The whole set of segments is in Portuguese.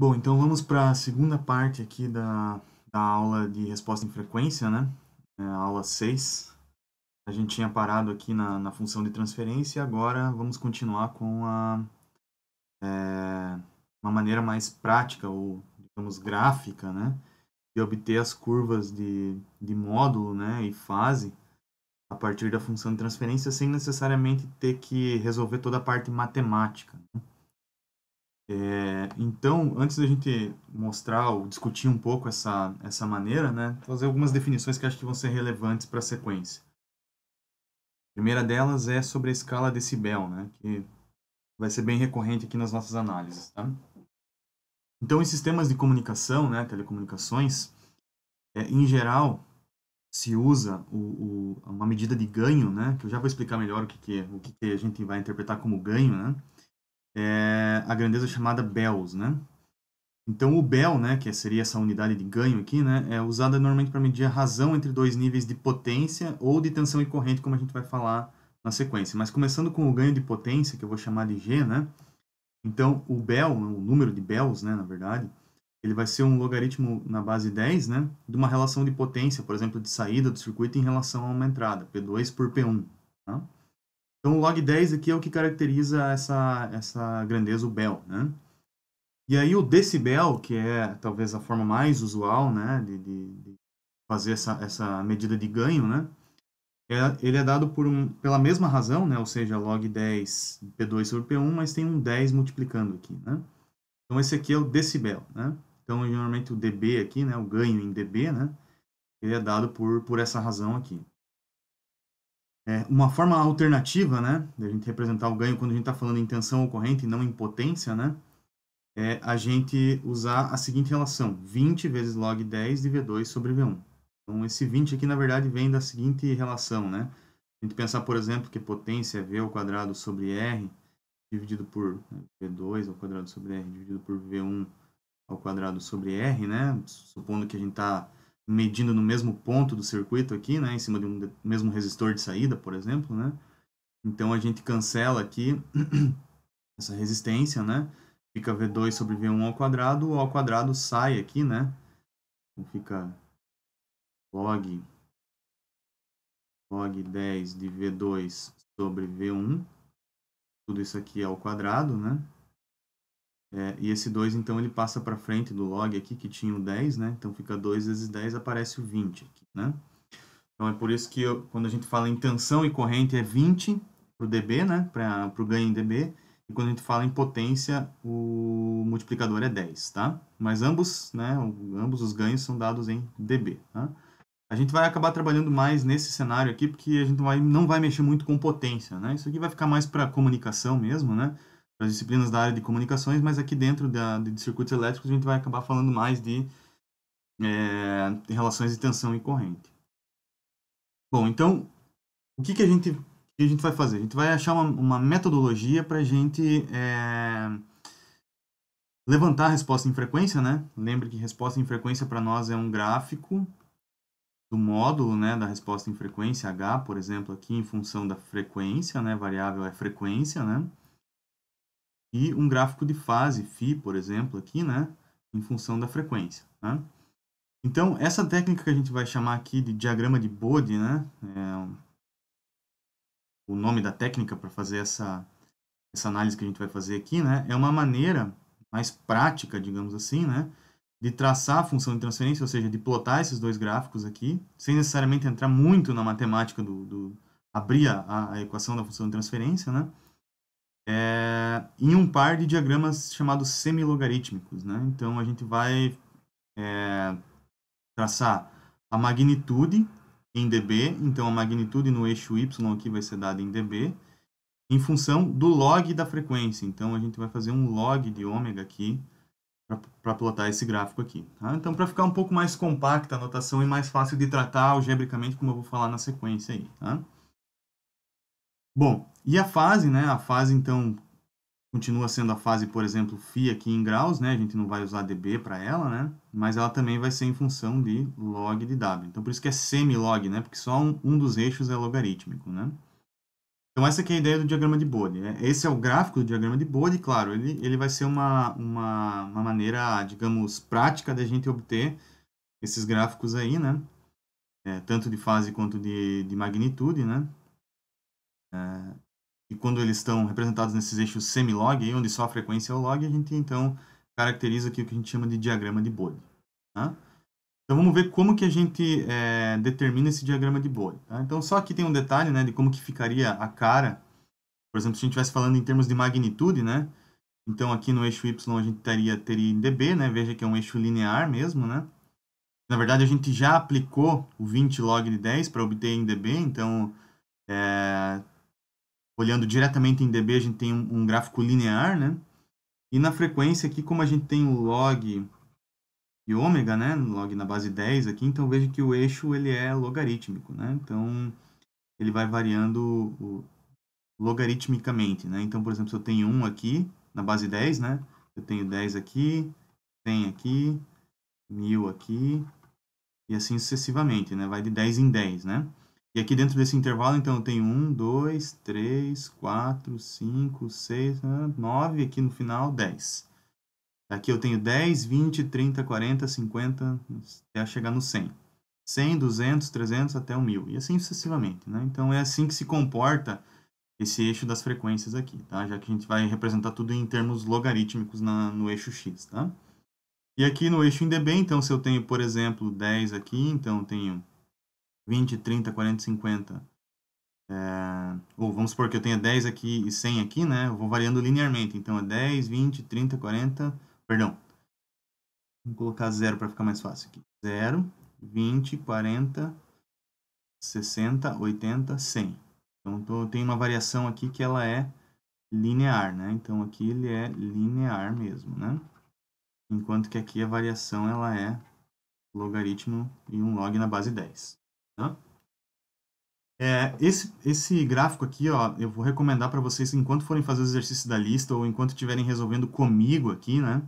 Bom, então vamos para a segunda parte aqui da aula de resposta em frequência, né? A aula 6. A gente tinha parado aqui na função de transferência e agora vamos continuar com uma maneira mais prática ou, digamos, gráfica, né? De obter as curvas de módulo, né? E fase a partir da função de transferência sem necessariamente ter que resolver toda a parte matemática. Então, antes da gente mostrar ou discutir um pouco essa maneira, né, fazer algumas definições que acho que vão ser relevantes para a sequência. A primeira delas é sobre a escala decibel, né, que vai ser bem recorrente aqui nas nossas análises. Tá? Então, em sistemas de comunicação, né, telecomunicações, em geral, se usa uma medida de ganho, né, que eu já vou explicar melhor o que a gente vai interpretar como ganho, né, é a grandeza chamada Bells, né. Então, o Bell, né, que seria essa unidade de ganho aqui, né, é usada normalmente para medir a razão entre dois níveis de potência ou de tensão e corrente, como a gente vai falar na sequência. Mas começando com o ganho de potência, que eu vou chamar de G, né, então o Bell, o número de Bells, né, na verdade, ele vai ser um logaritmo na base 10, né, de uma relação de potência, por exemplo, de saída do circuito em relação a uma entrada, P2 por P1. Tá? Então, o log 10 aqui é o que caracteriza essa grandeza, o Bell, né? E aí o decibel, que é talvez a forma mais usual, né, de fazer essa medida de ganho, né, ele é dado pela mesma razão, né, ou seja, log 10 P2 sobre P1, mas tem um 10 multiplicando aqui, né. Então esse aqui é o decibel, né. Então normalmente o dB aqui, né, o ganho em dB, né, ele é dado por essa razão aqui. Uma forma alternativa, né, de a gente representar o ganho quando a gente está falando em tensão ou corrente e não em potência, né, é a gente usar a seguinte relação: 20 vezes log 10 de V2 sobre V1. Então, esse 20 aqui, na verdade, vem da seguinte relação, né? A gente pensar, por exemplo, que potência é V ao quadrado sobre R dividido por V2 ao quadrado sobre R dividido por V1 ao quadrado sobre R, né? Supondo que a gente está medindo no mesmo ponto do circuito aqui, né? Em cima de um mesmo resistor de saída, por exemplo, né? Então, a gente cancela aqui essa resistência, né? Fica V2 sobre V1 ao quadrado, o ao quadrado sai aqui, né? Então fica log 10 de V2 sobre V1, tudo isso aqui é ao quadrado, né? E esse 2, então, ele passa para frente do log aqui, que tinha o 10, né? Então fica 2 vezes 10, aparece o 20 aqui, né? Então é por isso que quando a gente fala em tensão e corrente é 20 para o dB, né? Para o ganho em dB. E quando a gente fala em potência, o multiplicador é 10, tá? Mas ambos, né? Ambos os ganhos são dados em dB, tá? A gente vai acabar trabalhando mais nesse cenário aqui, porque a gente não vai mexer muito com potência, né? Isso aqui vai ficar mais para comunicação mesmo, né? Para as disciplinas da área de comunicações, mas aqui dentro de circuitos elétricos a gente vai acabar falando mais de relações de tensão e corrente. Bom, então, o que a gente vai fazer? A gente vai achar uma metodologia para a gente levantar a resposta em frequência, né? Lembre que resposta em frequência para nós é um gráfico do módulo, né, da resposta em frequência, H, por exemplo, aqui em função da frequência, né? Variável é frequência, né? E um gráfico de fase, φ, por exemplo, aqui, né? Em função da frequência, né? Então, essa técnica que a gente vai chamar aqui de diagrama de Bode, né? O nome da técnica para fazer essa análise que a gente vai fazer aqui, né, é uma maneira mais prática, digamos assim, né, de traçar a função de transferência, ou seja, de plotar esses dois gráficos aqui, sem necessariamente entrar muito na matemática abrir a equação da função de transferência, né, em um par de diagramas chamados semilogarítmicos, né. Então a gente vai traçar a magnitude em dB, então a magnitude no eixo y aqui vai ser dada em dB, em função do log da frequência. Então, a gente vai fazer um log de ômega aqui para plotar esse gráfico aqui. Tá? Então, para ficar um pouco mais compacta a notação e mais fácil de tratar algebricamente, como eu vou falar na sequência aí. Tá? Bom, e a fase, né? A fase, então, continua sendo a fase, por exemplo, φ aqui em graus, né? A gente não vai usar dB para ela, né? Mas ela também vai ser em função de log de W. Então, por isso que é semilog, né? Porque só um dos eixos é logarítmico, né? Então, essa aqui é a ideia do diagrama de Bode. Esse é o gráfico do diagrama de Bode, claro, ele vai ser uma maneira, digamos, prática da gente obter esses gráficos aí, né? Tanto de fase quanto de magnitude, né? E quando eles estão representados nesses eixos semilog, aí, onde só a frequência é o log, a gente, então, caracteriza aqui o que a gente chama de diagrama de Bode. Tá? Então, vamos ver como que a gente determina esse diagrama de Bode. Tá? Então, só aqui tem um detalhe, né, de como que ficaria a cara. Por exemplo, se a gente estivesse falando em termos de magnitude, né? Então, aqui no eixo Y a gente teria em dB, né? Veja que é um eixo linear mesmo, né? Na verdade, a gente já aplicou o 20 log de 10 para obter em dB, então, olhando diretamente em dB, a gente tem um gráfico linear, né? E na frequência aqui, como a gente tem o log de ômega, né? Log na base 10 aqui, então veja que o eixo ele é logarítmico, né? Então, ele vai variando logaritmicamente, né? Então, por exemplo, se eu tenho 1 aqui na base 10, né? Eu tenho 10 aqui, 100 aqui, 1000 aqui, e assim sucessivamente, né? Vai de 10 em 10, né? E aqui dentro desse intervalo, então, eu tenho 1, 2, 3, 4, 5, 6, 9, aqui no final, 10. Aqui eu tenho 10, 20, 30, 40, 50, até chegar no 100. 100, 200, 300, até o 1000. E assim sucessivamente, né? Então, é assim que se comporta esse eixo das frequências aqui, tá? Já que a gente vai representar tudo em termos logarítmicos no eixo x, tá? E aqui no eixo em dB, então, se eu tenho, por exemplo, 10 aqui, então eu tenho 20, 30, 40, 50, ou vamos supor que eu tenha 10 aqui e 100 aqui, né? Eu vou variando linearmente, então é 10, 20, 30, 40, perdão, vamos colocar 0 para ficar mais fácil aqui. 0, 20, 40, 60, 80, 100. Então, tem uma variação aqui que ela é linear, né? Então, aqui ele é linear mesmo, né? Enquanto que aqui a variação ela é logaritmo e um log na base 10. Tá? Esse gráfico aqui, ó, eu vou recomendar para vocês, enquanto forem fazer os exercícios da lista ou enquanto estiverem resolvendo comigo aqui, né?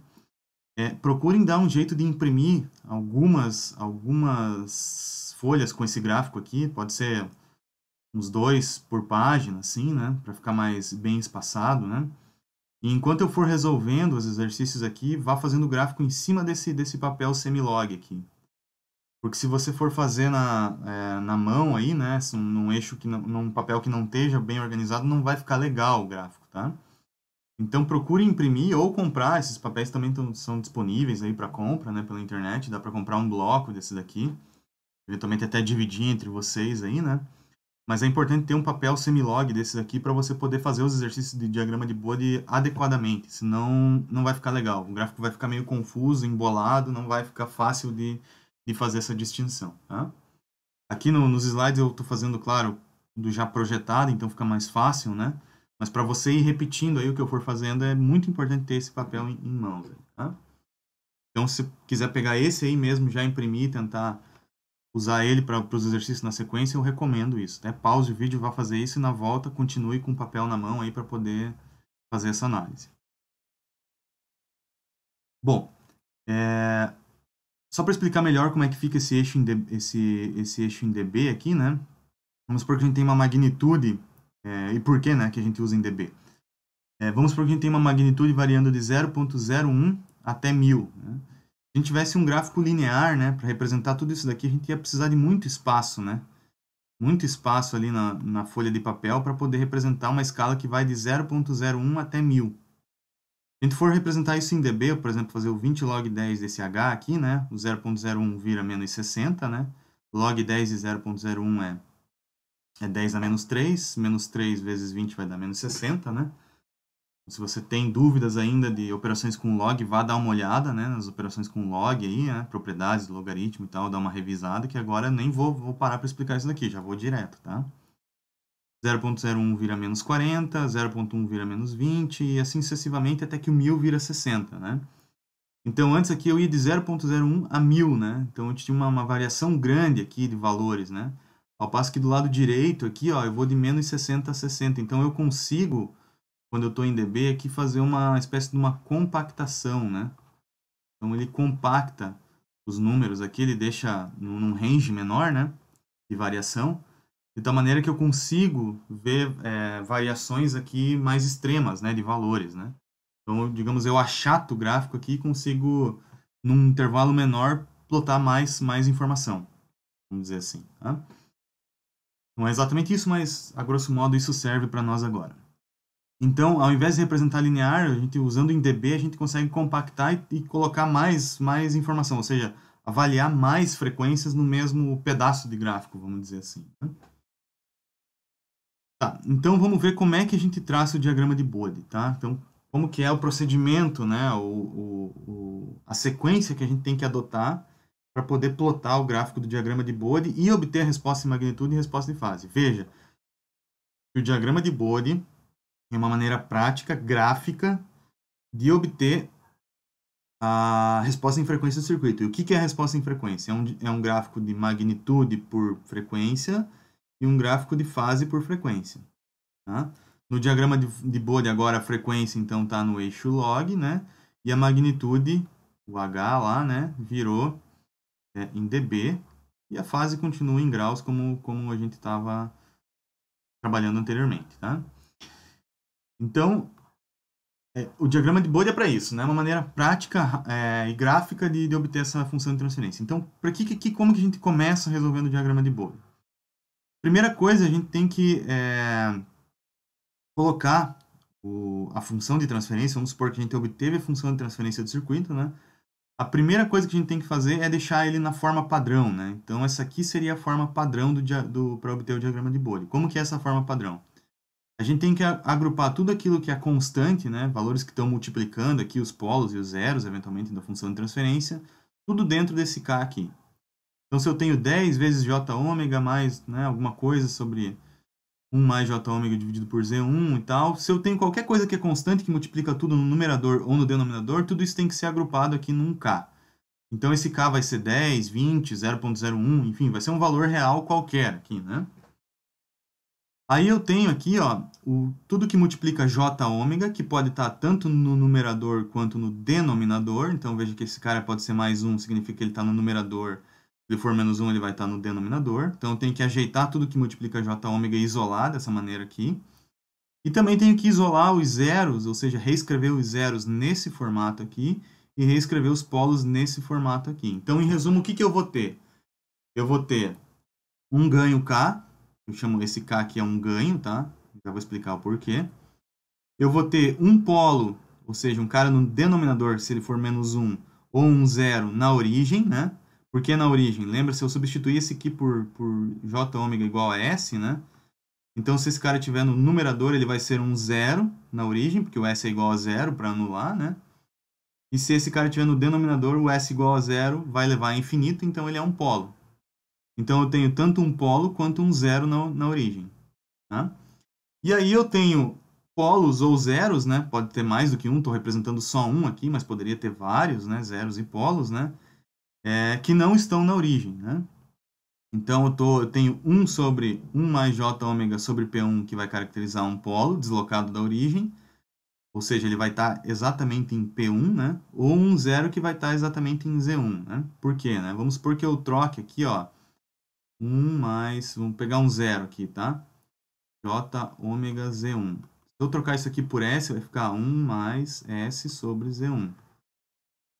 Procurem dar um jeito de imprimir algumas folhas com esse gráfico aqui. Pode ser uns 2 por página, assim, né? Para ficar mais bem espaçado, né? E enquanto eu for resolvendo os exercícios aqui, vá fazendo o gráfico em cima desse papel semilog aqui. Porque se você for fazer na mão aí, né, num eixo num papel que não esteja bem organizado, não vai ficar legal o gráfico, tá? Então procure imprimir ou comprar, esses papéis também são disponíveis aí para compra, né, pela internet, dá para comprar um bloco desse daqui, eventualmente até dividir entre vocês aí, né? Mas é importante ter um papel semilog desses aqui para você poder fazer os exercícios de diagrama de Bode adequadamente, senão não vai ficar legal. O gráfico vai ficar meio confuso, embolado, não vai ficar fácil de fazer essa distinção. Tá? Aqui nos slides eu estou fazendo, claro, do já projetado, então fica mais fácil, né? Mas para você ir repetindo aí o que eu for fazendo, é muito importante ter esse papel em mãos. Tá? Então, se quiser pegar esse aí mesmo, já imprimir, tentar usar ele para os exercícios na sequência, eu recomendo isso. Né? Pause o vídeo, vá fazer isso e na volta continue com o papel na mão aí para poder fazer essa análise. Bom, só para explicar melhor como é que fica esse eixo em dB aqui, né? Vamos supor que a gente tem uma magnitude, e por que, né, que a gente usa em dB? Vamos supor que a gente tem uma magnitude variando de 0,01 até 1000, né? Se a gente tivesse um gráfico linear, né, para representar tudo isso daqui, a gente ia precisar de muito espaço, né? Muito espaço ali na folha de papel para poder representar uma escala que vai de 0,01 até 1000. Se a gente for representar isso em dB, por exemplo, fazer o 20 log 10 desse H aqui, né? O 0,01 vira menos 60, né? Log 10 de 0,01 é 10 a menos 3. Menos 3 vezes 20 vai dar menos 60, né? Se você tem dúvidas ainda de operações com log, vá dar uma olhada, né, nas operações com log aí, né, propriedades do logaritmo e tal, dar uma revisada, que agora nem vou parar para explicar isso daqui, já vou direto, tá? 0,01 vira menos 40, 0,1 vira menos 20 e assim sucessivamente até que o 1000 vira 60, né? Então antes aqui eu ia de 0,01 a 1000, né? Então eu tinha uma variação grande aqui de valores, né? Ao passo que do lado direito aqui, ó, eu vou de menos 60 a 60, então eu consigo, quando eu estou em dB, aqui fazer uma espécie de uma compactação, né? Então ele compacta os números aqui, ele deixa num range menor, né, de variação, de tal maneira que eu consigo ver variações aqui mais extremas, né, de valores, né? Então, digamos, eu achato o gráfico aqui e consigo, num intervalo menor, plotar mais informação, vamos dizer assim, tá? Não é exatamente isso, mas, a grosso modo, isso serve para nós agora. Então, ao invés de representar linear, a gente usando em DB, a gente consegue compactar e colocar mais informação, ou seja, avaliar mais frequências no mesmo pedaço de gráfico, vamos dizer assim, né? Tá, então vamos ver como é que a gente traça o diagrama de Bode, tá? Então, como que é o procedimento, né, a sequência que a gente tem que adotar para poder plotar o gráfico do diagrama de Bode e obter a resposta de magnitude e resposta de fase. Veja, o diagrama de Bode é uma maneira prática, gráfica, de obter a resposta em frequência do circuito. E o que é a resposta em frequência? É um gráfico de magnitude por frequência e um gráfico de fase por frequência. Tá? No diagrama de Bode, agora a frequência então está no eixo log, né? E a magnitude, o H lá, né? Virou em dB. E a fase continua em graus, como a gente estava trabalhando anteriormente, tá? Então, o diagrama de Bode é para isso, né? Uma maneira prática e gráfica de obter essa função de transferência. Então, como que a gente começa resolvendo o diagrama de Bode? Primeira coisa, a gente tem que colocar a função de transferência. Vamos supor que a gente obteve a função de transferência do circuito, né? A primeira coisa que a gente tem que fazer é deixar ele na forma padrão, né? Então, essa aqui seria a forma padrão para obter o diagrama de Bode. Como que é essa forma padrão? A gente tem que agrupar tudo aquilo que é constante, né? Valores que estão multiplicando aqui, os polos e os zeros, eventualmente, da função de transferência, tudo dentro desse K aqui. Então, se eu tenho 10 vezes J ômega mais, né, alguma coisa sobre 1 mais J ômega dividido por Z1 e tal, se eu tenho qualquer coisa que é constante, que multiplica tudo no numerador ou no denominador, tudo isso tem que ser agrupado aqui num K. Então, esse K vai ser 10, 20, 0.01, enfim, vai ser um valor real qualquer aqui, né? Aí eu tenho aqui, ó, tudo que multiplica J ômega, que pode estar tanto no numerador quanto no denominador. Então, veja que esse cara pode ser mais 1, significa que ele está no numerador. Se ele for menos 1, ele vai estar no denominador. Então, eu tenho que ajeitar tudo que multiplica J ômega e isolar dessa maneira aqui. E também tenho que isolar os zeros, ou seja, reescrever os zeros nesse formato aqui e reescrever os polos nesse formato aqui. Então, em resumo, o que eu vou ter? Eu vou ter um ganho K, eu chamo esse K aqui é um ganho, tá? Já vou explicar o porquê. Eu vou ter um polo, ou seja, um cara no denominador, se ele for menos 1, ou um zero na origem, né? Por que na origem? Lembra, se eu substituir esse aqui por J ômega igual a S, né? Então, se esse cara estiver no numerador, ele vai ser um zero na origem, porque o S é igual a zero para anular, né? E se esse cara estiver no denominador, o S igual a zero vai levar a infinito, então ele é um polo. Então, eu tenho tanto um polo quanto um zero na origem. Tá? E aí eu tenho polos ou zeros, né? Pode ter mais do que um, estou representando só um aqui, mas poderia ter vários, né? Zeros e polos, né? Que não estão na origem, né? Então, eu tenho 1 sobre 1 mais J ômega sobre P1, que vai caracterizar um polo deslocado da origem, ou seja, ele vai estar exatamente em P1, né? Ou um zero que vai estar exatamente em Z1, né? Por quê, né? Vamos supor que eu troque aqui, ó, 1 mais, vamos pegar um zero aqui, tá? J ômega Z1. Se eu trocar isso aqui por S, vai ficar 1 mais S sobre Z1.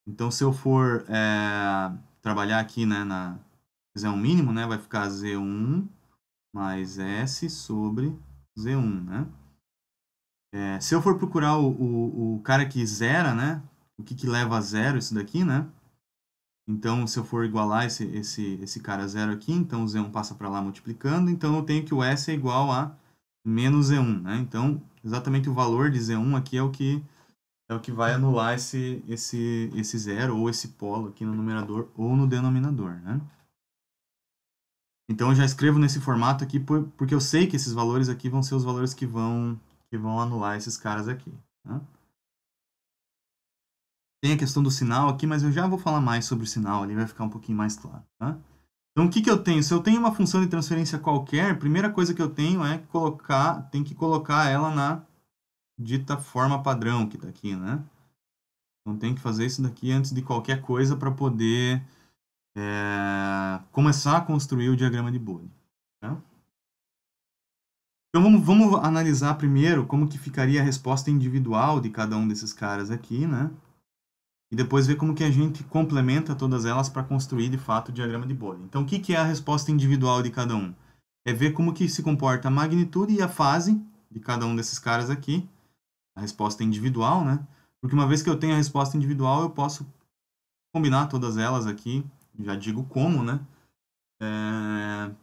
Então, se eu for trabalhar aqui, né, na Z1 mínimo, né, vai ficar Z1 mais S sobre Z1, né? Se eu for procurar o cara que zera, né, o que leva a zero isso daqui, né? Então, se eu for igualar esse cara zero aqui, então o Z1 passa para lá multiplicando, então eu tenho que o S é igual a menos Z1, né? Então, exatamente o valor de Z1 aqui é o que vai anular esse zero ou esse polo aqui no numerador ou no denominador, né? Então, eu já escrevo nesse formato aqui porque eu sei que esses valores aqui vão ser os valores que vão anular esses caras aqui, né? Tem a questão do sinal aqui, mas eu já vou falar mais sobre o sinal, ali vai ficar um pouquinho mais claro, tá? Então, o que eu tenho? Se eu tenho uma função de transferência qualquer, a primeira coisa que eu tenho é tem que colocar ela na dita forma padrão que está aqui, né? Então, tem que fazer isso daqui antes de qualquer coisa para poder começar a construir o diagrama de Bode, tá? Então vamos analisar primeiro como que ficaria a resposta individual de cada um desses caras aqui, né? E depois ver como que a gente complementa todas elas para construir, de fato, o diagrama de Bode. Então, o que que é a resposta individual de cada um? É ver como que se comporta a magnitude e a fase de cada um desses caras aqui. A resposta individual, né? Porque uma vez que eu tenho a resposta individual, eu posso combinar todas elas aqui, já digo como, né?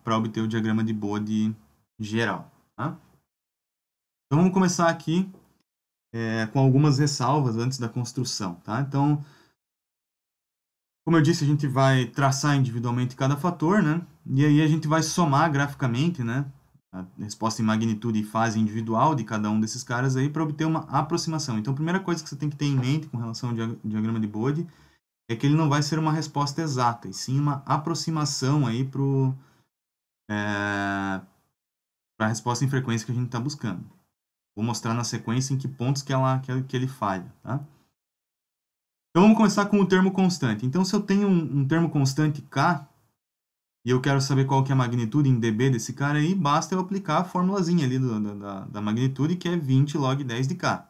Para obter o diagrama de Bode geral, tá? Então, vamos começar aqui com algumas ressalvas antes da construção, tá? Então, como eu disse, a gente vai traçar individualmente cada fator, né? E aí a gente vai somar graficamente, né? A resposta em magnitude e fase individual de cada um desses caras aí para obter uma aproximação. Então, a primeira coisa que você tem que ter em mente com relação ao diagrama de Bode é que ele não vai ser uma resposta exata, e sim uma aproximação aí para a resposta em frequência que a gente está buscando. Vou mostrar na sequência em que pontos que ele falha, tá? Então, vamos começar com o termo constante. Então, se eu tenho um termo constante K, e eu quero saber qual que é a magnitude em dB desse cara aí, basta eu aplicar a formulazinha ali da magnitude, que é 20 log 10 de K.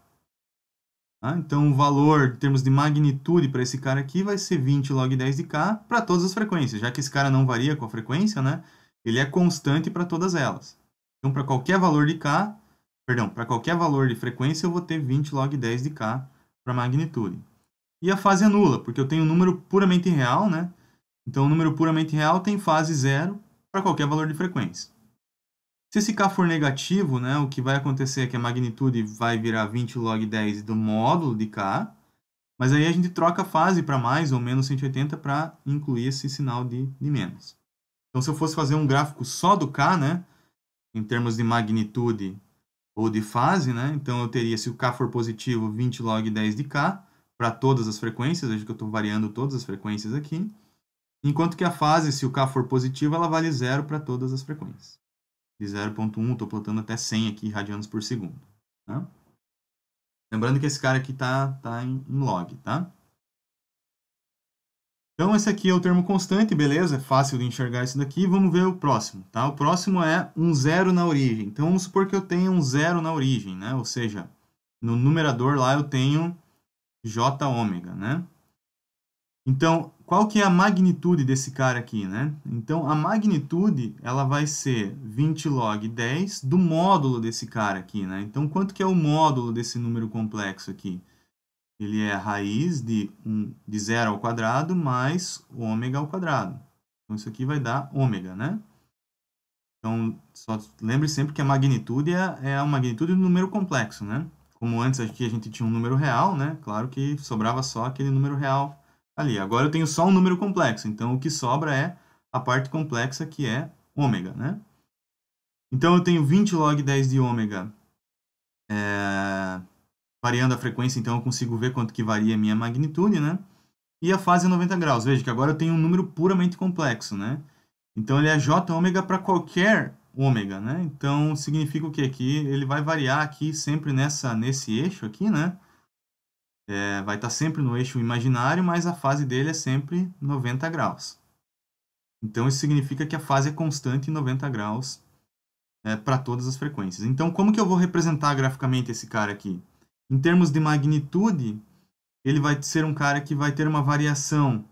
Tá? Então, o valor em termos de magnitude para esse cara aqui vai ser 20 log 10 de K para todas as frequências. Já que esse cara não varia com a frequência, né? Ele é constante para todas elas. Então, para qualquer valor de K, para qualquer valor de frequência, eu vou ter 20 log 10 de K para magnitude. E a fase é nula, porque eu tenho um número puramente real, né? Então, o número puramente real tem fase zero para qualquer valor de frequência. Se esse K for negativo, né, o que vai acontecer é que a magnitude vai virar 20 log 10 do módulo de K, mas aí a gente troca a fase para mais ou menos 180 para incluir esse sinal de menos. Então, se eu fosse fazer um gráfico só do K, né, em termos de magnitude ou de fase, né, então eu teria, se o K for positivo, 20 log 10 de K para todas as frequências, veja que eu estou variando todas as frequências aqui. Enquanto que a fase, se o K for positivo, ela vale zero para todas as frequências. De 0.1, estou plotando até 100 aqui radianos por segundo. Tá? Lembrando que esse cara aqui tá em log, tá? Então, esse aqui é o termo constante, beleza? É fácil de enxergar isso daqui. Vamos ver o próximo, tá? O próximo é um zero na origem. Então, vamos supor que eu tenha um zero na origem, né? Ou seja, no numerador lá eu tenho J ômega, né? Então, qual que é a magnitude desse cara aqui, né? Então, a magnitude, ela vai ser 20 log 10 do módulo desse cara aqui, né? Então, quanto que é o módulo desse número complexo aqui? Ele é a raiz de 0 ao quadrado mais ômega ao quadrado. Então, isso aqui vai dar ômega, né? Então, só lembre sempre que a magnitude é a magnitude do número complexo, né? Como antes aqui a gente tinha um número real, né? Claro que sobrava só aquele número real ali. Agora eu tenho só um número complexo, então o que sobra é a parte complexa que é ômega, né? Então eu tenho 20 log 10 de ômega variando a frequência, então eu consigo ver quanto que varia a minha magnitude, né? E a fase é 90 graus. Veja que agora eu tenho um número puramente complexo, né? Então ele é J ômega para qualquer ômega, né? Então significa o quê? Que ele vai variar aqui sempre nesse eixo aqui, né? Vai estar sempre no eixo imaginário, mas a fase dele é sempre 90 graus. Então isso significa que a fase é constante em 90 graus para todas as frequências. Então como que eu vou representar graficamente esse cara aqui? Em termos de magnitude, ele vai ser um cara que vai ter uma variação,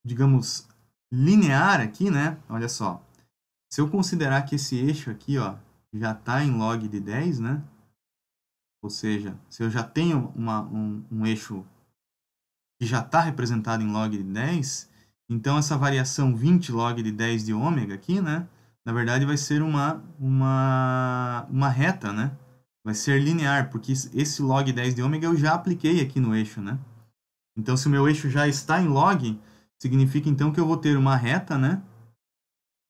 digamos, linear aqui, né? Olha só. Se eu considerar que esse eixo aqui, ó, já está em log de 10, né? Ou seja, se eu já tenho um eixo que já está representado em log de 10, então essa variação 20 log de 10 de ômega aqui, né? Na verdade vai ser uma reta, né? Vai ser linear, porque esse log 10 de ômega eu já apliquei aqui no eixo, né? Então se o meu eixo já está em log, significa então que eu vou ter uma reta, né?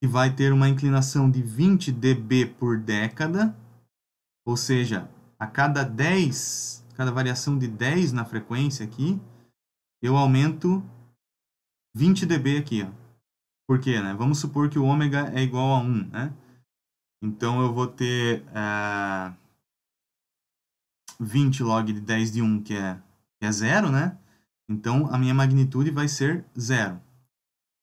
Que vai ter uma inclinação de 20 dB por década, ou seja, a cada variação de 10 na frequência aqui, eu aumento 20 dB aqui, ó. Por quê, né? Vamos supor que o ômega é igual a 1, né? Então eu vou ter 20 log de 10 de 1, que é 0, né? Então a minha magnitude vai ser 0.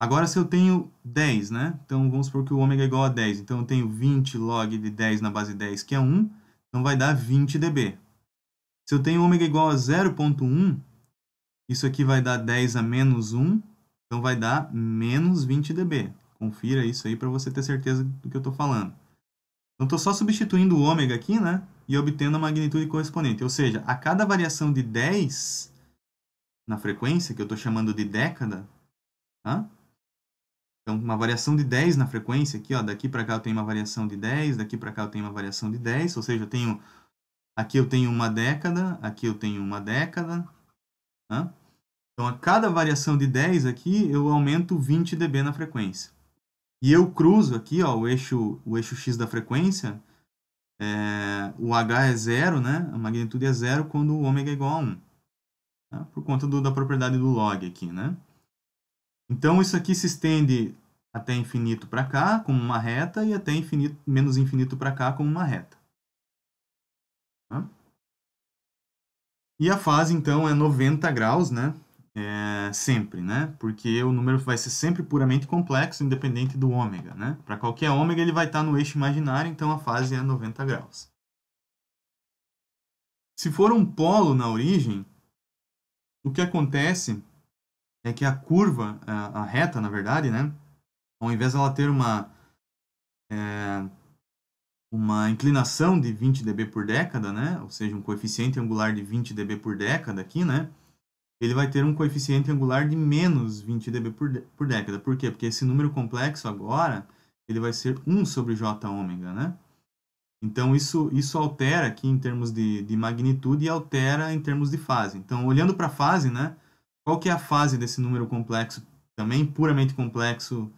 Agora, se eu tenho 10, né? Então, vamos supor que o ômega é igual a 10. Então, eu tenho 20 log de 10 na base 10, que é 1. Então, vai dar 20 dB. Se eu tenho ômega igual a 0,1, isso aqui vai dar 10 a menos 1. Então, vai dar menos 20 dB. Confira isso aí para você ter certeza do que eu estou falando. Então, estou só substituindo o ômega aqui, né? E obtendo a magnitude correspondente. Ou seja, a cada variação de 10 na frequência, que eu estou chamando de década, tá? Então, uma variação de 10 na frequência aqui, ó, daqui para cá eu tenho uma variação de 10, daqui para cá eu tenho uma variação de 10, ou seja, aqui eu tenho uma década, aqui eu tenho uma década, tá? Então, a cada variação de 10 aqui, eu aumento 20 dB na frequência. E eu cruzo aqui, ó, o eixo X da frequência, o H é zero, né? A magnitude é zero quando o ômega é igual a 1. Tá? Por conta da propriedade do log aqui, né? Então, isso aqui se estende até infinito para cá, como uma reta, e até infinito, menos infinito para cá, como uma reta. Tá? E a fase, então, é 90 graus, né? Sempre, né? Porque o número vai ser sempre puramente complexo, independente do ômega, né? Para qualquer ômega, ele vai estar no eixo imaginário, então a fase é 90 graus. Se for um polo na origem, o que acontece é que a curva, a reta, na verdade, né? Ao invés de ela ter uma inclinação de 20 dB por década, né? Ou seja, um coeficiente angular de 20 dB por década aqui, né? Ele vai ter um coeficiente angular de menos 20 dB por década. Por quê? Porque esse número complexo agora, ele vai ser 1 sobre j ômega, né? Então, isso altera aqui em termos de magnitude e altera em termos de fase. Então, olhando para a fase, né? Qual que é a fase desse número complexo, também puramente complexo,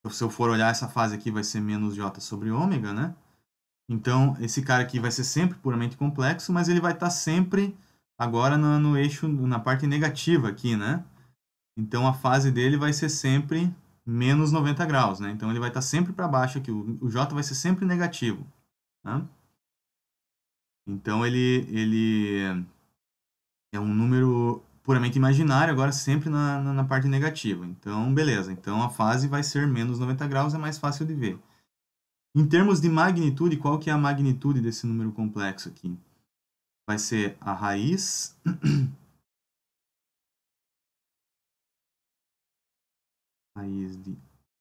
se eu for olhar essa fase aqui, vai ser menos j sobre ômega, né? Então, esse cara aqui vai ser sempre puramente complexo, mas ele vai estar sempre agora no eixo, na parte negativa aqui, né? Então, a fase dele vai ser sempre menos 90 graus, né? Então, ele vai estar sempre para baixo aqui. O j vai ser sempre negativo, né? Então, ele é um número puramente imaginário, agora sempre na parte negativa. Então, beleza. Então, a fase vai ser menos 90 graus, é mais fácil de ver. Em termos de magnitude, qual que é a magnitude desse número complexo aqui? Vai ser a raiz de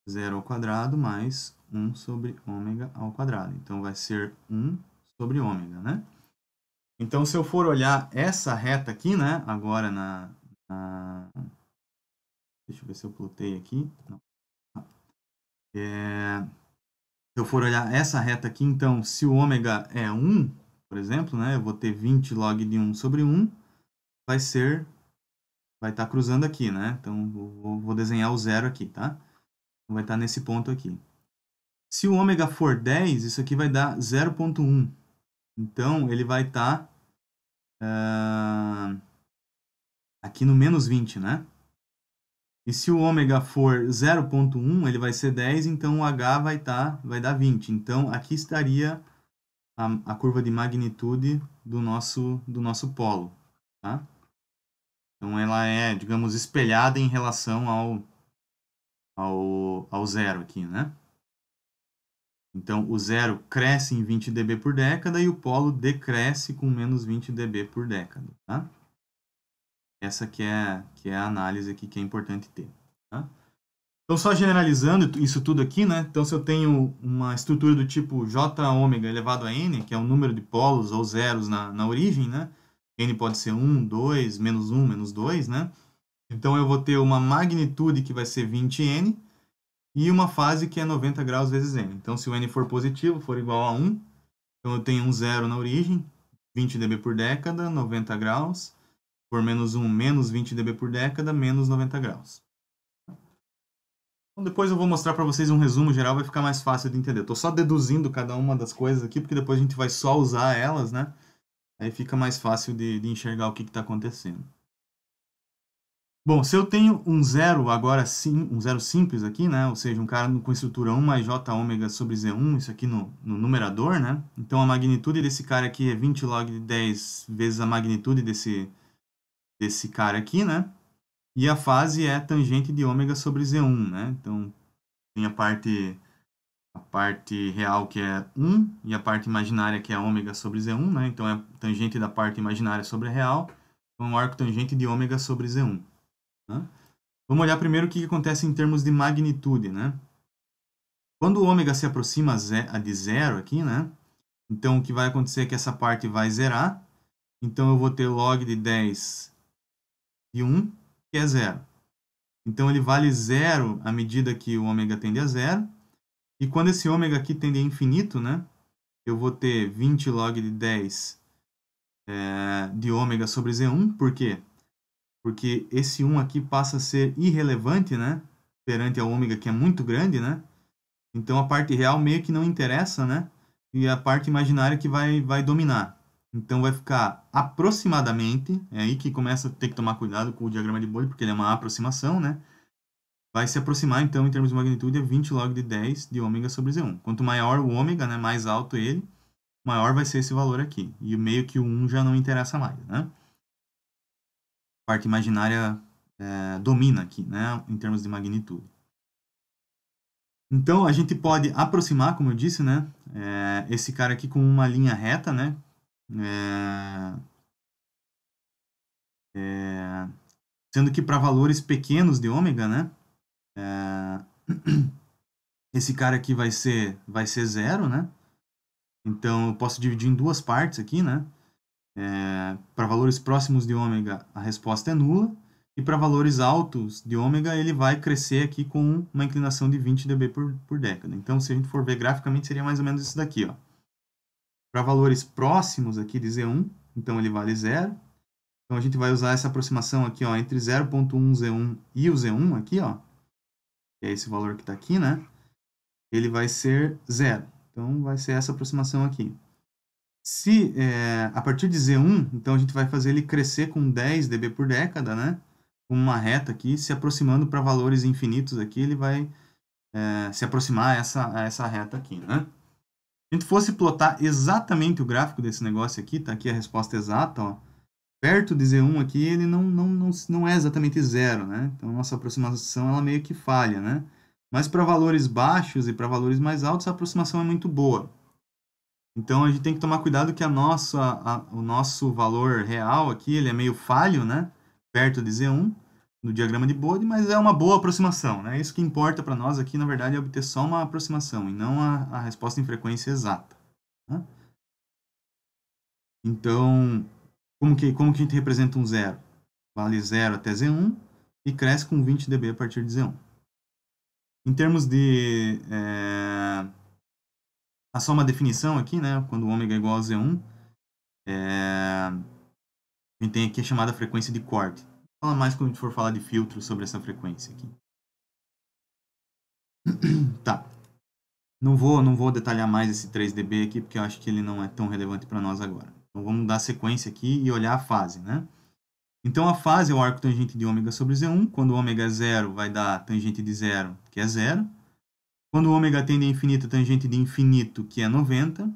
0 ao quadrado mais 1 sobre ômega ao quadrado. Então, vai ser 1 sobre ômega, né? Então, se eu for olhar essa reta aqui, né? Agora Deixa eu ver se eu plotei aqui. Não. Se eu for olhar essa reta aqui, então, se o ômega é 1, por exemplo, né? Eu vou ter 20 log de 1 sobre 1. Vai estar cruzando aqui, né? Então, vou desenhar o zero aqui, tá? Então, vai estar nesse ponto aqui. Se o ômega for 10, isso aqui vai dar 0,1. Então, ele vai estar aqui no menos 20, né? E se o ômega for 0,1, ele vai ser 10, então o H vai dar 20. Então, aqui estaria a curva de magnitude do nosso polo, tá? Então, ela é, digamos, espelhada em relação ao zero aqui, né? Então, o zero cresce em 20 dB por década e o polo decresce com menos 20 dB por década, tá? Essa que é a análise aqui que é importante ter, tá? Então, só generalizando isso tudo aqui, né? Então, se eu tenho uma estrutura do tipo j ômega elevado a n, que é o número de polos ou zeros na origem, né? N pode ser 1, 2, menos 1, menos 2, né? Então, eu vou ter uma magnitude que vai ser 20n e uma fase que é 90 graus vezes n. Então, se o n for positivo, for igual a 1, então eu tenho um zero na origem, 20 dB por década, 90 graus. Por menos 1, menos 20 dB por década, menos 90 graus. Então, depois eu vou mostrar para vocês um resumo geral, vai ficar mais fácil de entender. Estou só deduzindo cada uma das coisas aqui, porque depois a gente vai só usar elas, né? Aí fica mais fácil de enxergar o que está acontecendo. Bom, se eu tenho um zero agora sim, um zero simples aqui, né? Ou seja, um cara com estrutura 1 mais j ômega sobre z1, isso aqui no numerador, né? Então a magnitude desse cara aqui é 20 log de 10 vezes a magnitude desse desse cara aqui, né? E a fase é tangente de ômega sobre Z1, né? Então, tem a parte real que é 1 e a parte imaginária que é ômega sobre Z1, né? Então, é tangente da parte imaginária sobre a real. Então, o arco tangente de ômega sobre Z1. Né? Vamos olhar primeiro o que acontece em termos de magnitude, né? Quando o ômega se aproxima a de zero aqui, né? Então, o que vai acontecer é que essa parte vai zerar. Então, eu vou ter log de 10 de 1, que é zero. Então, ele vale zero à medida que o ômega tende a zero. E quando esse ômega aqui tende a infinito, né? Eu vou ter 20 log de 10 de ômega sobre Z1. Por quê? Porque esse 1 aqui passa a ser irrelevante, né? Perante a ômega que é muito grande, né? Então, a parte real meio que não interessa, né? E a parte imaginária que vai dominar. Então, vai ficar aproximadamente, é aí que começa a ter que tomar cuidado com o diagrama de bolha, porque ele é uma aproximação, né? Vai se aproximar, então, em termos de magnitude, é 20 log de 10 de ômega sobre Z1. Quanto maior o ômega, né, mais alto ele, maior vai ser esse valor aqui. E meio que o 1 já não interessa mais, né? A parte imaginária domina aqui, né, em termos de magnitude. Então, a gente pode aproximar, como eu disse, né, esse cara aqui com uma linha reta, né, sendo que para valores pequenos de ômega, né, esse cara aqui vai ser zero, né, então eu posso dividir em duas partes aqui, né, para valores próximos de ômega a resposta é nula, e para valores altos de ômega ele vai crescer aqui com uma inclinação de 20 dB por década. Então, se a gente for ver graficamente, seria mais ou menos isso daqui, ó. Para valores próximos aqui de Z1, então ele vale zero. Então, a gente vai usar essa aproximação aqui, ó, entre 0.1 Z1 e o Z1 aqui, ó, que é esse valor que está aqui, né? Ele vai ser zero. Então, vai ser essa aproximação aqui. Se a partir de Z1, então a gente vai fazer ele crescer com 10 dB por década, né? Com uma reta aqui, se aproximando para valores infinitos aqui, ele vai se aproximar a essa reta aqui, né? Se a gente fosse plotar exatamente o gráfico desse negócio aqui, tá aqui a resposta exata, ó. Perto de Z1 aqui, ele não é exatamente zero, né? Então, a nossa aproximação, ela meio que falha, né? Mas para valores baixos e para valores mais altos, a aproximação é muito boa. Então, a gente tem que tomar cuidado que o nosso valor real aqui, ele é meio falho, né? Perto de Z1, no diagrama de Bode, mas é uma boa aproximação, né? Isso que importa para nós aqui, na verdade, é obter só uma aproximação e não a resposta em frequência exata. Né? Então, como que a gente representa um zero? Vale 0 até Z1 e cresce com 20 dB a partir de Z1. Em termos de... só uma definição aqui, né? Quando o ômega é igual a Z1, a gente tem aqui a chamada frequência de corte. Vou falar mais quando a gente for falar de filtro sobre essa frequência aqui. Tá. Não vou detalhar mais esse 3 dB aqui, porque eu acho que ele não é tão relevante para nós agora. Então, vamos dar sequência aqui e olhar a fase, né? Então, a fase é o arco tangente de ômega sobre Z1. Quando o ômega é zero, vai dar tangente de zero, que é zero. Quando o ômega tende a infinito, tangente de infinito, que é 90.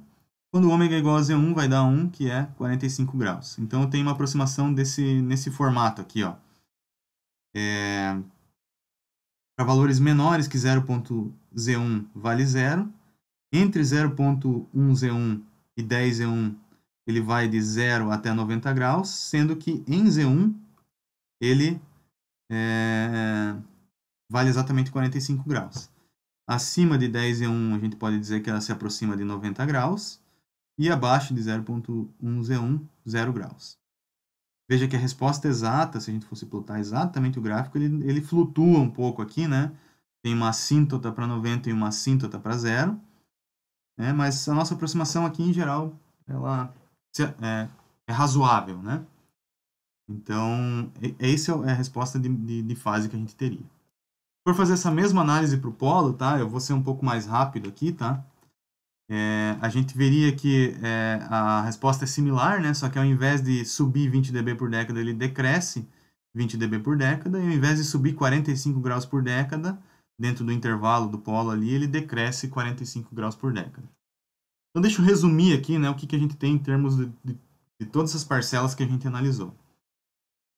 Quando o ômega é igual a Z1, vai dar 1, que é 45 graus. Então, eu tenho uma aproximação nesse formato aqui, ó. Para valores menores que 0.Z1 vale 0. Entre 0.1 Z1 e 10 Z1, ele vai de 0 até 90 graus, sendo que em Z1 ele vale exatamente 45 graus. Acima de 10 Z1, a gente pode dizer que ela se aproxima de 90 graus, e abaixo de 0.1 Z1, 0 graus. Veja que a resposta exata, se a gente fosse plotar exatamente o gráfico, ele flutua um pouco aqui, né? Tem uma assíntota para 90 e uma assíntota para 0. Mas a nossa aproximação aqui, em geral, ela é razoável, né? Então, essa é a resposta de fase que a gente teria. Se for fazer essa mesma análise para o polo, tá? Eu vou ser um pouco mais rápido aqui, tá? A gente veria que a resposta é similar, né? Só que ao invés de subir 20 dB por década, ele decresce 20 dB por década, e ao invés de subir 45 graus por década, dentro do intervalo do polo ali, ele decresce 45 graus por década. Então, deixa eu resumir aqui, né, o que a gente tem em termos de todas as parcelas que a gente analisou.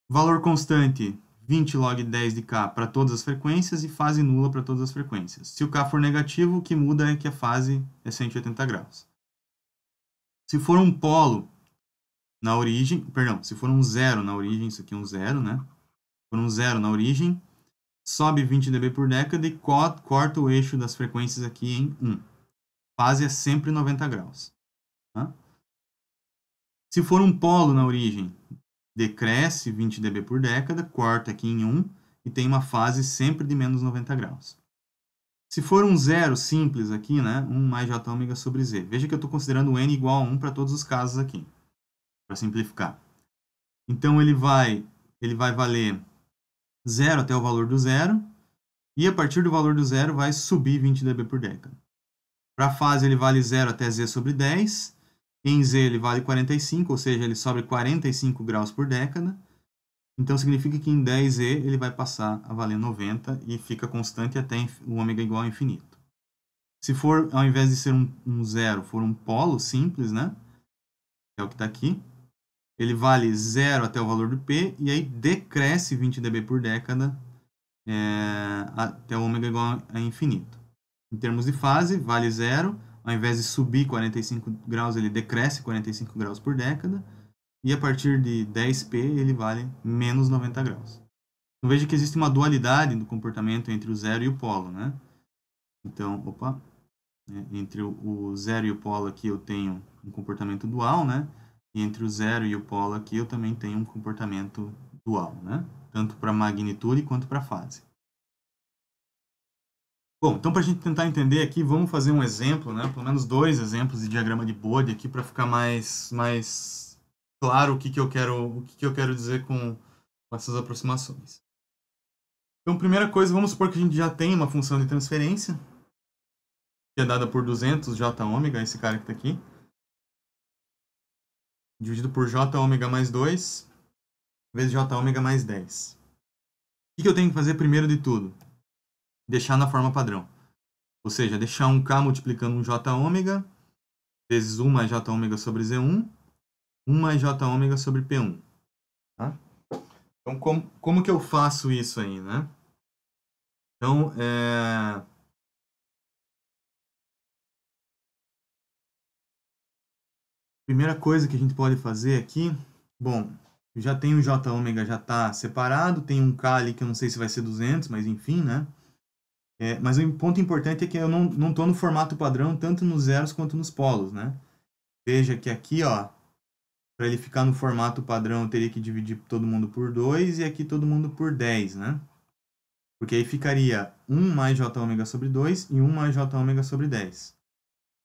Valor constante, 20 log 10 de K para todas as frequências e fase nula para todas as frequências. Se o K for negativo, o que muda é que a fase é 180 graus. Se for um polo na origem, perdão, se for um zero na origem, isso aqui é um zero, né? Se for um zero na origem, sobe 20 dB por década e corta o eixo das frequências aqui em 1. Fase é sempre 90 graus. Tá? Se for um polo na origem, decresce 20 dB por década, corta aqui em 1 e tem uma fase sempre de menos 90 graus. Se for um zero simples aqui, né, 1 mais j ômega sobre z. Veja que eu estou considerando n igual a 1 para todos os casos aqui, para simplificar. Então ele vai valer 0 até o valor do zero, e a partir do valor do zero vai subir 20 dB por década. Para a fase ele vale 0 até z sobre 10, em z ele vale 45, ou seja, ele sobe 45 graus por década. Então significa que em 10z ele vai passar a valer 90 e fica constante até o ômega igual a infinito. Se for, ao invés de ser um zero, for um polo simples, né? Que é o que está aqui. Ele vale 0 até o valor do P e aí decresce 20 dB por década até o ômega igual a infinito. Em termos de fase, vale 0. Ao invés de subir 45 graus, ele decresce 45 graus por década. E a partir de 10P, ele vale menos 90 graus. Então, veja que existe uma dualidade no comportamento entre o zero e o polo, né? Então, entre o zero e o polo aqui eu tenho um comportamento dual, né? E entre o zero e o polo aqui eu também tenho um comportamento dual, né? Tanto para magnitude quanto para fase. Bom, então para a gente tentar entender aqui, vamos fazer um exemplo, né? Pelo menos 2 exemplos de diagrama de Bode aqui para ficar mais claro o que eu quero dizer com essas aproximações. Então, primeira coisa, vamos supor que a gente já tem uma função de transferência, que é dada por 200 j ômega, esse cara que está aqui, dividido por j ômega mais 2, vezes j ômega mais 10. O que eu tenho que fazer primeiro de tudo? Deixar na forma padrão. Ou seja, deixar um K multiplicando um j ômega, vezes 1 mais j ômega sobre Z1, 1 mais j ômega sobre P1. Tá? Então, como que eu faço isso aí, né? Então, primeira coisa que a gente pode fazer aqui, bom, já tem o j ômega, já está separado, tem um K ali que eu não sei se vai ser 200, mas enfim, né? Mas o ponto importante é que eu não estou no formato padrão, tanto nos zeros quanto nos polos, né? Veja que aqui, ó, para ele ficar no formato padrão, eu teria que dividir todo mundo por 2 e aqui todo mundo por 10, né? Porque aí ficaria 1 mais j ômega sobre 2 e 1 mais j ômega sobre 10.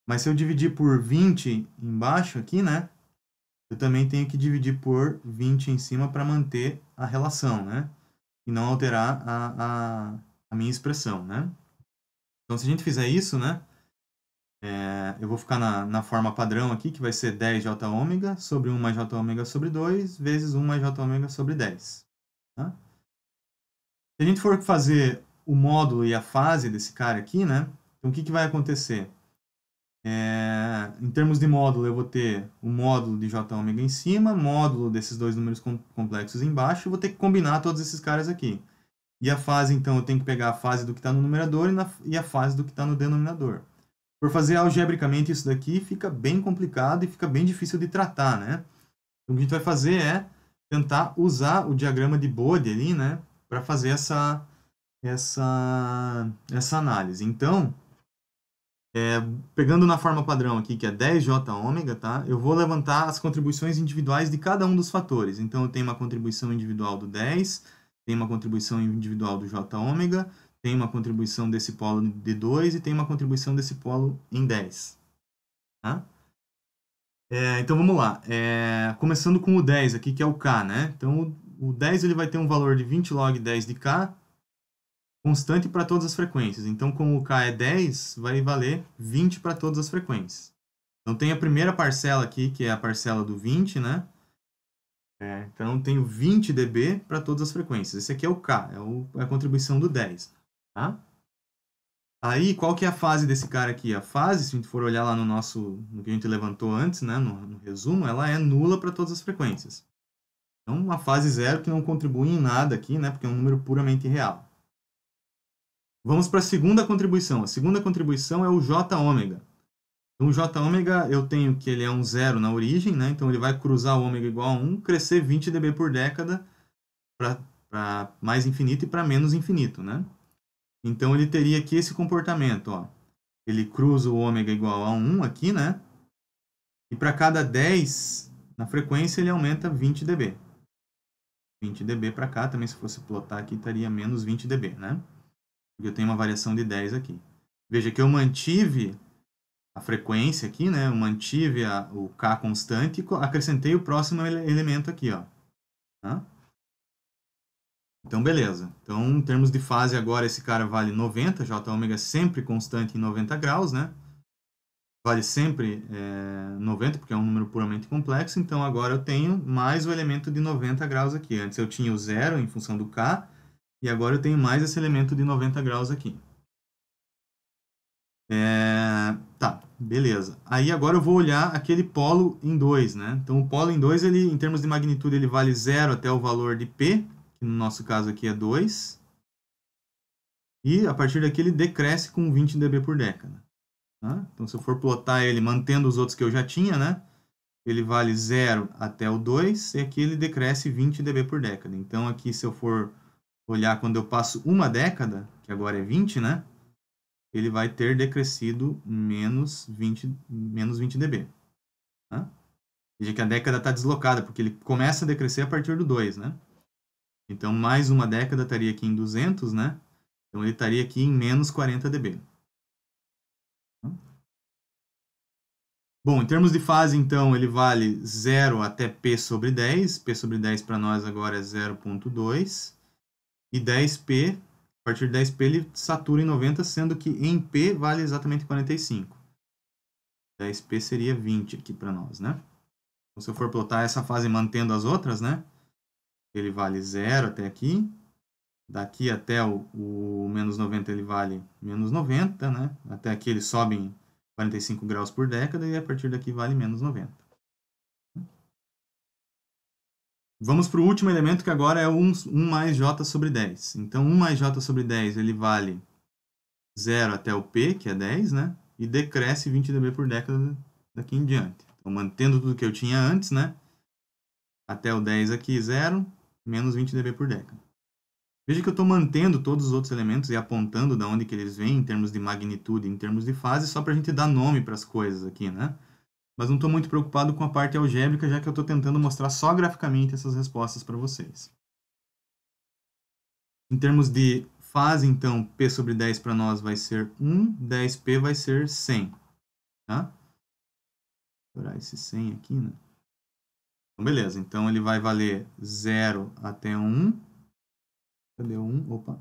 Mas se eu dividir por 20 embaixo aqui, né? Eu também tenho que dividir por 20 em cima para manter a relação, né? E não alterar a minha expressão, né? Então, se a gente fizer isso, né? Eu vou ficar na forma padrão aqui, que vai ser 10j ômega sobre 1 mais j ômega sobre 2, vezes 1 mais j ômega sobre 10. Tá? Se a gente for fazer o módulo e a fase desse cara aqui, né? Então, o que vai acontecer? Em termos de módulo, eu vou ter o módulo de j ômega em cima, módulo desses dois números complexos embaixo, eu vou ter que combinar todos esses caras aqui. E a fase, então, eu tenho que pegar a fase do que está no numerador e a fase do que está no denominador. Por fazer algebricamente isso daqui, fica bem complicado e fica bem difícil de tratar, né? Então, o que a gente vai fazer é tentar usar o diagrama de Bode ali, né? Para fazer essa análise. Então, pegando na forma padrão aqui, que é 10j ômega, tá? Eu vou levantar as contribuições individuais de cada um dos fatores. Então, eu tenho uma contribuição individual do 10, tenho uma contribuição individual do j ômega, tem uma contribuição desse polo de 2 e tem uma contribuição desse polo em 10. Tá? Então vamos lá. Começando com o 10 aqui, que é o K, né? Então o 10 ele vai ter um valor de 20 log 10 de K, constante para todas as frequências. Então, como o K é 10, vai valer 20 para todas as frequências. Então tem a primeira parcela aqui, que é a parcela do 20, né? Então eu tenho 20 dB para todas as frequências. Esse aqui é o K, é a contribuição do 10. Tá? Aí, qual que é a fase desse cara aqui? A fase, se a gente for olhar lá no que a gente levantou antes, né, no resumo, ela é nula para todas as frequências. Então, uma fase zero que não contribui em nada aqui, né? Porque é um número puramente real. Vamos para a segunda contribuição. A segunda contribuição é o J ômega. Então, o J ômega, eu tenho que ele é um zero na origem, né? Então, ele vai cruzar o ômega igual a 1, crescer 20 dB por década para mais infinito e para menos infinito, né? Então, ele teria aqui esse comportamento, ó. Ele cruza o ômega igual a 1 aqui, né? E para cada 10 na frequência, ele aumenta 20 dB. 20 dB para cá, também se fosse plotar aqui, estaria menos 20 dB, né? Porque eu tenho uma variação de 10 aqui. Veja que eu mantive a frequência aqui, né? Eu mantive o K constante e acrescentei o próximo elemento aqui, ó. Tá? Então, beleza. Então, em termos de fase agora, esse cara vale 90, J ômega sempre constante em 90 graus, né? Vale sempre 90, porque é um número puramente complexo. Então, agora eu tenho mais o elemento de 90 graus aqui. Antes eu tinha o zero em função do K, e agora eu tenho mais esse elemento de 90 graus aqui. Tá, beleza. Aí agora eu vou olhar aquele polo em 2, né? Então o polo em 2, ele, em termos de magnitude, ele vale 0 até o valor de P, que no nosso caso aqui é 2. E a partir daqui ele decresce com 20 dB por década. Tá? Então se eu for plotar ele mantendo os outros que eu já tinha, né? Ele vale 0 até o 2, e aqui ele decresce 20 dB por década. Então aqui se eu for olhar quando eu passo uma década, que agora é 20, né? Ele vai ter decrescido menos 20 dB. Né? Veja que a década está deslocada, porque ele começa a decrescer a partir do 2, né? Então, mais uma década estaria aqui em 200, né? Então, ele estaria aqui em menos 40 dB. Bom, em termos de fase, então, ele vale 0 até P sobre 10. P sobre 10 para nós agora é 0,2. E 10P, a partir de 10P ele satura em 90, sendo que em P vale exatamente 45. 10P seria 20 aqui para nós, né? Então, se eu for plotar essa fase mantendo as outras, né? Ele vale 0 até aqui. Daqui até o menos 90 ele vale menos 90, né? Até aqui ele sobe em 45 graus por década e a partir daqui vale menos 90. Vamos para o último elemento que agora é 1 mais J sobre 10. Então 1 mais J sobre 10 ele vale 0 até o P, que é 10, né? E decresce 20 dB por década daqui em diante. Então mantendo tudo que eu tinha antes, né? Até o 10 aqui, 0, menos 20 dB por década. Veja que eu estou mantendo todos os outros elementos e apontando de onde que eles vêm em termos de magnitude, em termos de fase, só para a gente dar nome para as coisas aqui, né? Mas não estou muito preocupado com a parte algébrica, já que eu estou tentando mostrar só graficamente essas respostas para vocês. Em termos de fase, então, P sobre 10 para nós vai ser 1, 10P vai ser 100. Tá? Vou tirar esse 100 aqui, né? Então, beleza. Então, ele vai valer 0 até 1. Cadê o 1? Opa.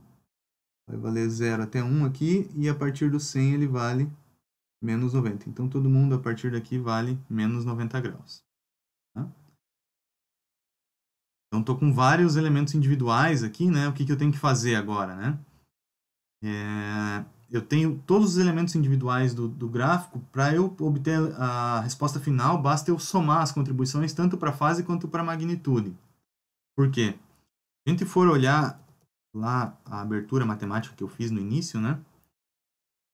Vai valer 0 até 1 aqui. E a partir do 100 ele vale menos 90. Então, todo mundo a partir daqui vale menos 90 graus. Tá? Então, estou com vários elementos individuais aqui, né? O que eu tenho que fazer agora, né? Eu tenho todos os elementos individuais do gráfico. Para eu obter a resposta final, basta eu somar as contribuições tanto para a fase quanto para a magnitude. Por quê? Se a gente for olhar lá a abertura matemática que eu fiz no início, né?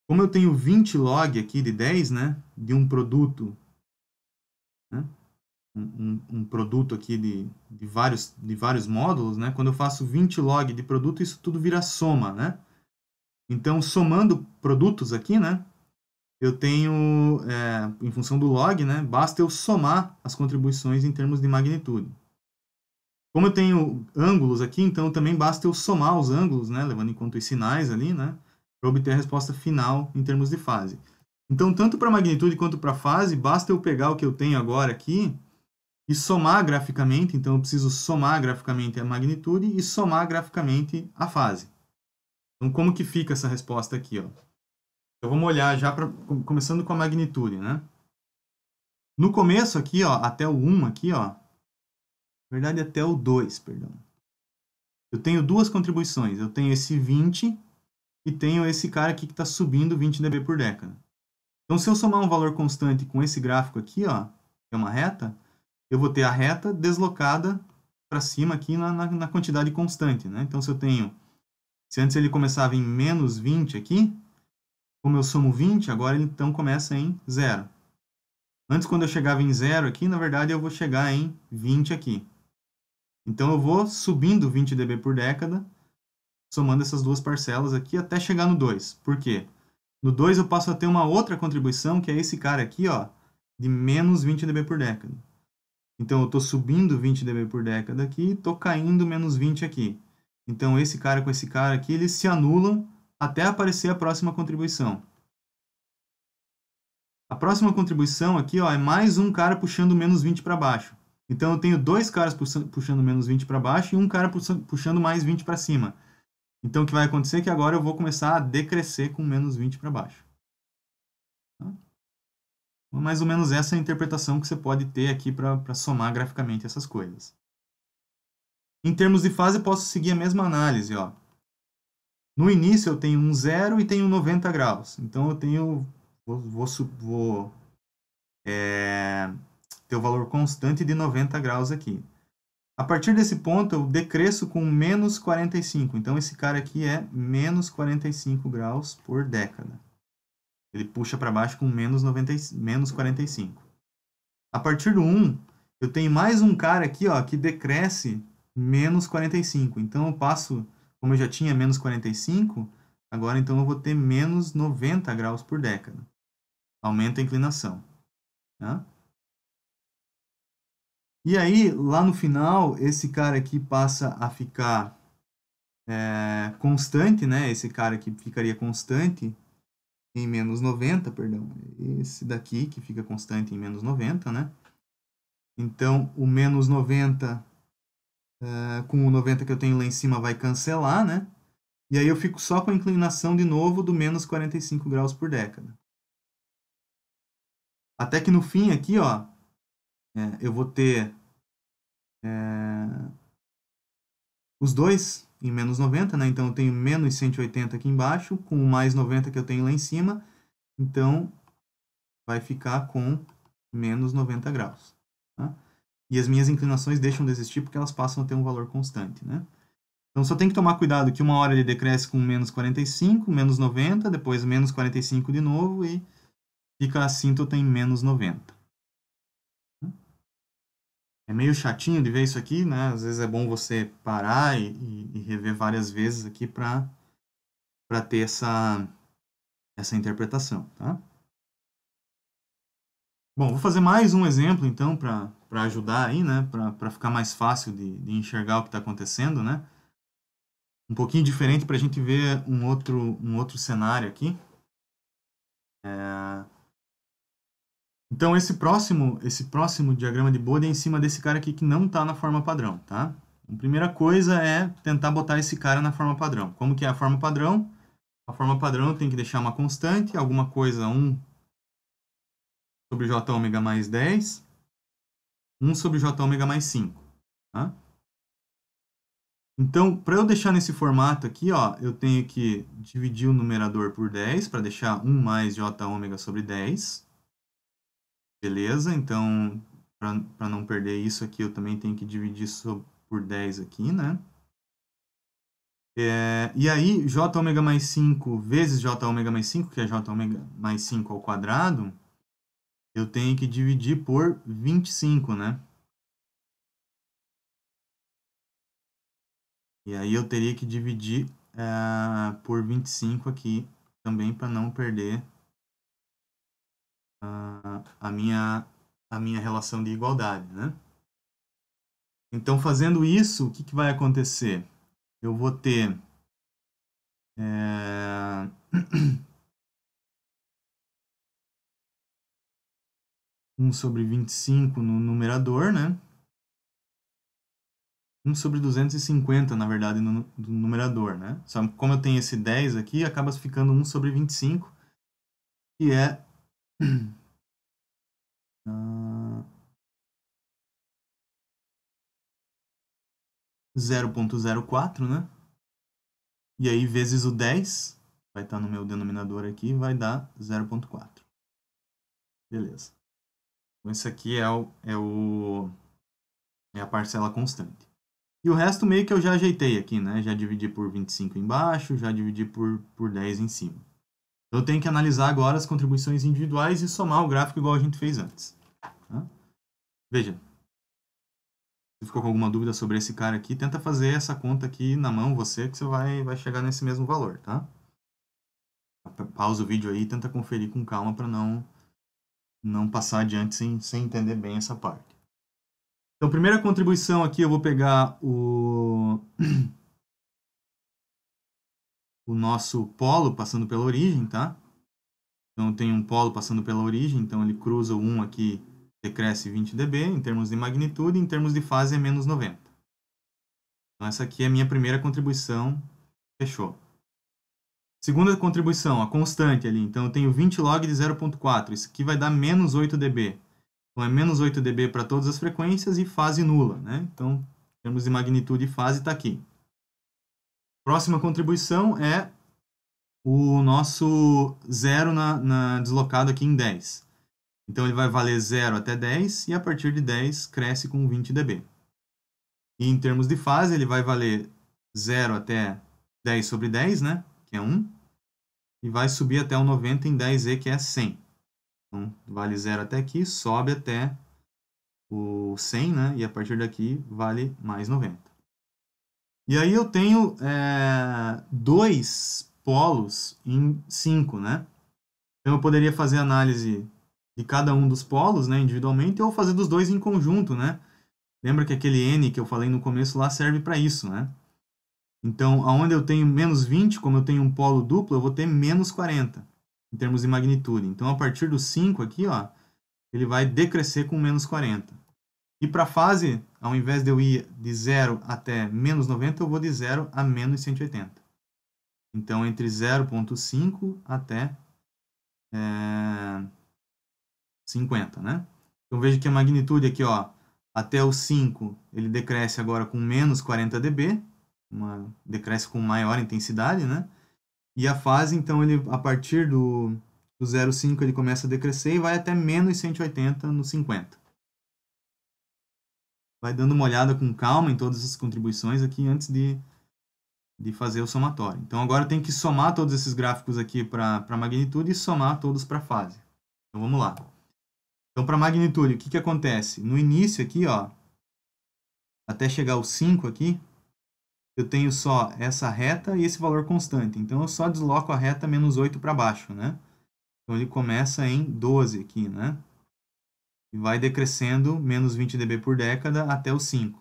Como eu tenho 20 log aqui de 10, né? De um produto, né? Um produto aqui de vários módulos, né? Quando eu faço 20 log de produto, isso tudo vira soma, né? Então, somando produtos aqui, né? Eu tenho, em função do log, né? Basta eu somar as contribuições em termos de magnitude. Como eu tenho ângulos aqui, então também basta eu somar os ângulos, né? Levando em conta os sinais ali, né? Para obter a resposta final em termos de fase. Então, tanto para magnitude quanto para fase, basta eu pegar o que eu tenho agora aqui e somar graficamente. Então, eu preciso somar graficamente a magnitude e somar graficamente a fase. Então, como que fica essa resposta aqui, ó? Então, vamos olhar já começando com a magnitude, né? No começo aqui, ó, até o 1 aqui, ó. Na verdade, até o 2, perdão. Eu tenho duas contribuições. Eu tenho esse 20 e tenho esse cara aqui que está subindo 20 dB por década. Então, se eu somar um valor constante com esse gráfico aqui, ó, que é uma reta, eu vou ter a reta deslocada para cima aqui na quantidade constante, né? Então, se antes ele começava em menos 20 aqui, como eu somo 20, agora ele então começa em 0. Antes, quando eu chegava em 0 aqui, na verdade eu vou chegar em 20 aqui. Então, eu vou subindo 20 dB por década, somando essas duas parcelas aqui até chegar no 2. Por quê? No 2 eu passo a ter uma outra contribuição, que é esse cara aqui, ó, de menos 20 dB por década. Então, eu estou subindo 20 dB por década aqui e estou caindo menos 20 aqui. Então, esse cara com esse cara aqui, eles se anulam até aparecer a próxima contribuição. A próxima contribuição aqui, ó, é mais um cara puxando menos 20 para baixo. Então, eu tenho dois caras puxando menos 20 para baixo e um cara puxando mais 20 para cima. Então, o que vai acontecer é que agora eu vou começar a decrescer com menos 20 para baixo. Tá? Mais ou menos essa é a interpretação que você pode ter aqui para somar graficamente essas coisas. Em termos de fase, eu posso seguir a mesma análise. Ó. No início, eu tenho um 0 e tenho 90 graus. Então, eu tenho... Vou ter o valor constante de 90 graus aqui. A partir desse ponto, eu decresço com menos 45. Então, esse cara aqui é menos 45 graus por década. Ele puxa para baixo com menos 45. A partir do 1, eu tenho mais um cara aqui, ó, que decresce menos 45. Então, eu passo, como eu já tinha menos 45, agora então eu vou ter menos 90 graus por década. Aumenta a inclinação. Tá? E aí, lá no final, esse cara aqui passa a ficar constante, né? Esse cara aqui ficaria constante em menos 90, perdão. Esse daqui que fica constante em menos 90, né? Então, o menos 90 com o 90 que eu tenho lá em cima vai cancelar, né? E aí eu fico só com a inclinação de novo do menos 45 graus por década. Até que no fim aqui, ó, eu vou ter os dois em menos 90, né? Então eu tenho menos 180 aqui embaixo, com o mais 90 que eu tenho lá em cima. Então vai ficar com menos 90 graus. Tá? E as minhas inclinações deixam de existir porque elas passam a ter um valor constante, né? Então só tem que tomar cuidado que uma hora ele decresce com menos 45, menos 90, depois menos 45 de novo e fica a assíntota em menos 90. É meio chatinho de ver isso aqui, né? Às vezes é bom você parar e rever várias vezes aqui para ter essa interpretação, tá? Bom, vou fazer mais um exemplo então para ajudar aí, né? Para ficar mais fácil de enxergar o que está acontecendo, né? Um pouquinho diferente para a gente ver um outro cenário aqui. Então, esse próximo diagrama de Bode é em cima desse cara aqui que não está na forma padrão, tá? A primeira coisa é tentar botar esse cara na forma padrão. Como que é a forma padrão? A forma padrão tem que deixar uma constante, alguma coisa 1 sobre j ômega mais 10, 1 sobre j ômega mais 5, tá? Então, para eu deixar nesse formato aqui, ó, eu tenho que dividir o numerador por 10 para deixar 1 mais j ômega sobre 10. Beleza? Então, para não perder isso aqui, eu também tenho que dividir isso por 10 aqui, né? E aí, j ômega mais 5 vezes j ômega mais 5, que é j ômega mais 5 ao quadrado, eu tenho que dividir por 25, né? E aí eu teria que dividir por 25 aqui também para não perder a minha relação de igualdade, né? Então, fazendo isso, o que vai acontecer? Eu vou ter 1 sobre 25 no numerador, né? 1 sobre 250, na verdade, no numerador, né? Só que como eu tenho esse 10 aqui, acaba ficando 1 sobre 25, que é 0,04, né? E aí, vezes o 10, vai estar no meu denominador aqui, vai dar 0,4. Beleza. Então, isso aqui é a parcela constante. E o resto meio que eu já ajeitei aqui, né? Já dividi por 25 embaixo, já dividi por 10 em cima. Eu tenho que analisar agora as contribuições individuais e somar o gráfico igual a gente fez antes. Tá? Veja, se ficou com alguma dúvida sobre esse cara aqui, tenta fazer essa conta aqui na mão, você, que você vai chegar nesse mesmo valor, tá? Pausa o vídeo aí e tenta conferir com calma para não passar adiante sem entender bem essa parte. Então, primeira contribuição aqui, eu vou pegar o nosso polo passando pela origem, tá? Então, tem um polo passando pela origem, então ele cruza o 1 aqui, decresce 20 dB, em termos de magnitude, em termos de fase é menos 90. Então, essa aqui é a minha primeira contribuição, fechou. Segunda contribuição, a constante ali, então eu tenho 20 log de 0.4, isso aqui vai dar menos 8 dB. Então, é menos 8 dB para todas as frequências e fase nula, né? Então, em termos de magnitude e fase, está aqui. Próxima contribuição é o nosso zero deslocado aqui em 10. Então, ele vai valer 0 até 10 e a partir de 10 cresce com 20 dB. E em termos de fase, ele vai valer 0 até 10 sobre 10, né? Que é 1. E vai subir até o 90 em 10e, que é 100. Então, vale 0 até aqui, sobe até o 100, né? E a partir daqui vale mais 90. E aí eu tenho dois polos em 5, né? Então eu poderia fazer análise de cada um dos polos, né, individualmente, ou fazer dos dois em conjunto, né? Lembra que aquele n que eu falei no começo lá serve para isso, né? Então, aonde eu tenho menos 20, como eu tenho um polo duplo, eu vou ter menos 40, em termos de magnitude. Então, a partir do 5 aqui, ó, ele vai decrescer com menos 40. E para a fase, ao invés de eu ir de 0 até menos 90, eu vou de 0 a menos 180. Então, entre 0,5 até 50, né? Então, veja que a magnitude aqui, ó, até o 5, ele decresce agora com menos 40 dB, decresce com maior intensidade, né? E a fase, então, ele, a partir do 0,5 ele começa a decrescer e vai até menos 180 no 50. Vai dando uma olhada com calma em todas as contribuições aqui antes de fazer o somatório. Então, agora tem que somar todos esses gráficos aqui para magnitude e somar todos para fase. Então, vamos lá. Então, para magnitude, o que acontece? No início aqui, ó, até chegar ao 5 aqui, eu tenho só essa reta e esse valor constante. Então, eu só desloco a reta menos 8 para baixo, né? Então, ele começa em 12 aqui, né? E vai decrescendo menos 20 dB por década até o 5.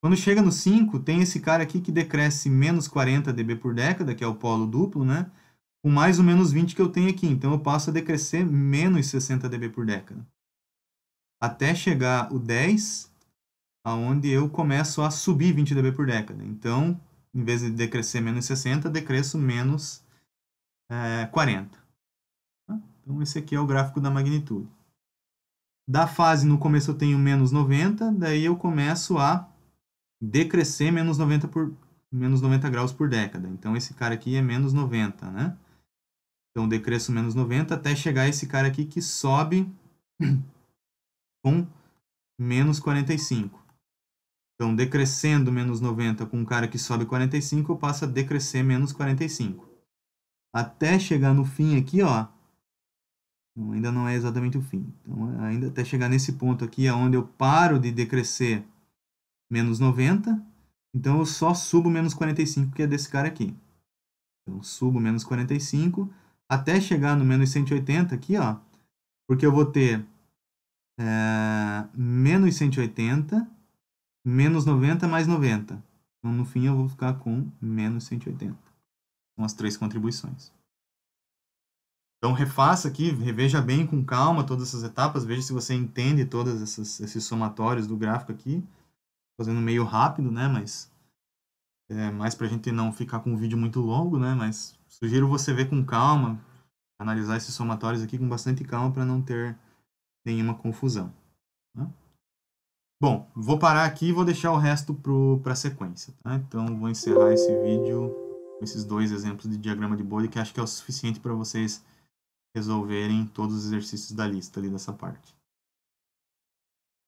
Quando chega no 5, tem esse cara aqui que decresce menos 40 dB por década, que é o polo duplo, né? Com mais o menos 20 que eu tenho aqui. Então, eu passo a decrescer menos 60 dB por década. Até chegar o 10, onde eu começo a subir 20 dB por década. Então, em vez de decrescer menos 60, decresço menos 40. Então, esse aqui é o gráfico da magnitude. Da fase, no começo eu tenho menos 90, daí eu começo a decrescer menos 90 graus por década. Então, esse cara aqui é menos 90, né? Então, decresço menos 90 até chegar esse cara aqui que sobe com menos 45. Então, decrescendo menos 90 com um cara que sobe 45, eu passo a decrescer menos 45. Até chegar no fim aqui, ó. Ainda não é exatamente o fim. Então, ainda até chegar nesse ponto aqui, onde eu paro de decrescer menos 90. Então, eu só subo menos 45, que é desse cara aqui. Então, subo menos 45 até chegar no menos 180 aqui, ó. Porque eu vou ter menos 180... menos 90 mais 90. Então, no fim, eu vou ficar com menos 180. São as três contribuições. Então, refaça aqui, reveja bem com calma todas essas etapas. Veja se você entende todos esses somatórios do gráfico aqui. Fazendo meio rápido, né? Mas mais para a gente não ficar com um vídeo muito longo, né? Mas sugiro você ver com calma, analisar esses somatórios aqui com bastante calma para não ter nenhuma confusão. Né? Bom, vou parar aqui e vou deixar o resto para a sequência. Tá? Então, vou encerrar esse vídeo com esses dois exemplos de diagrama de Bode, que acho que é o suficiente para vocês resolverem todos os exercícios da lista ali dessa parte.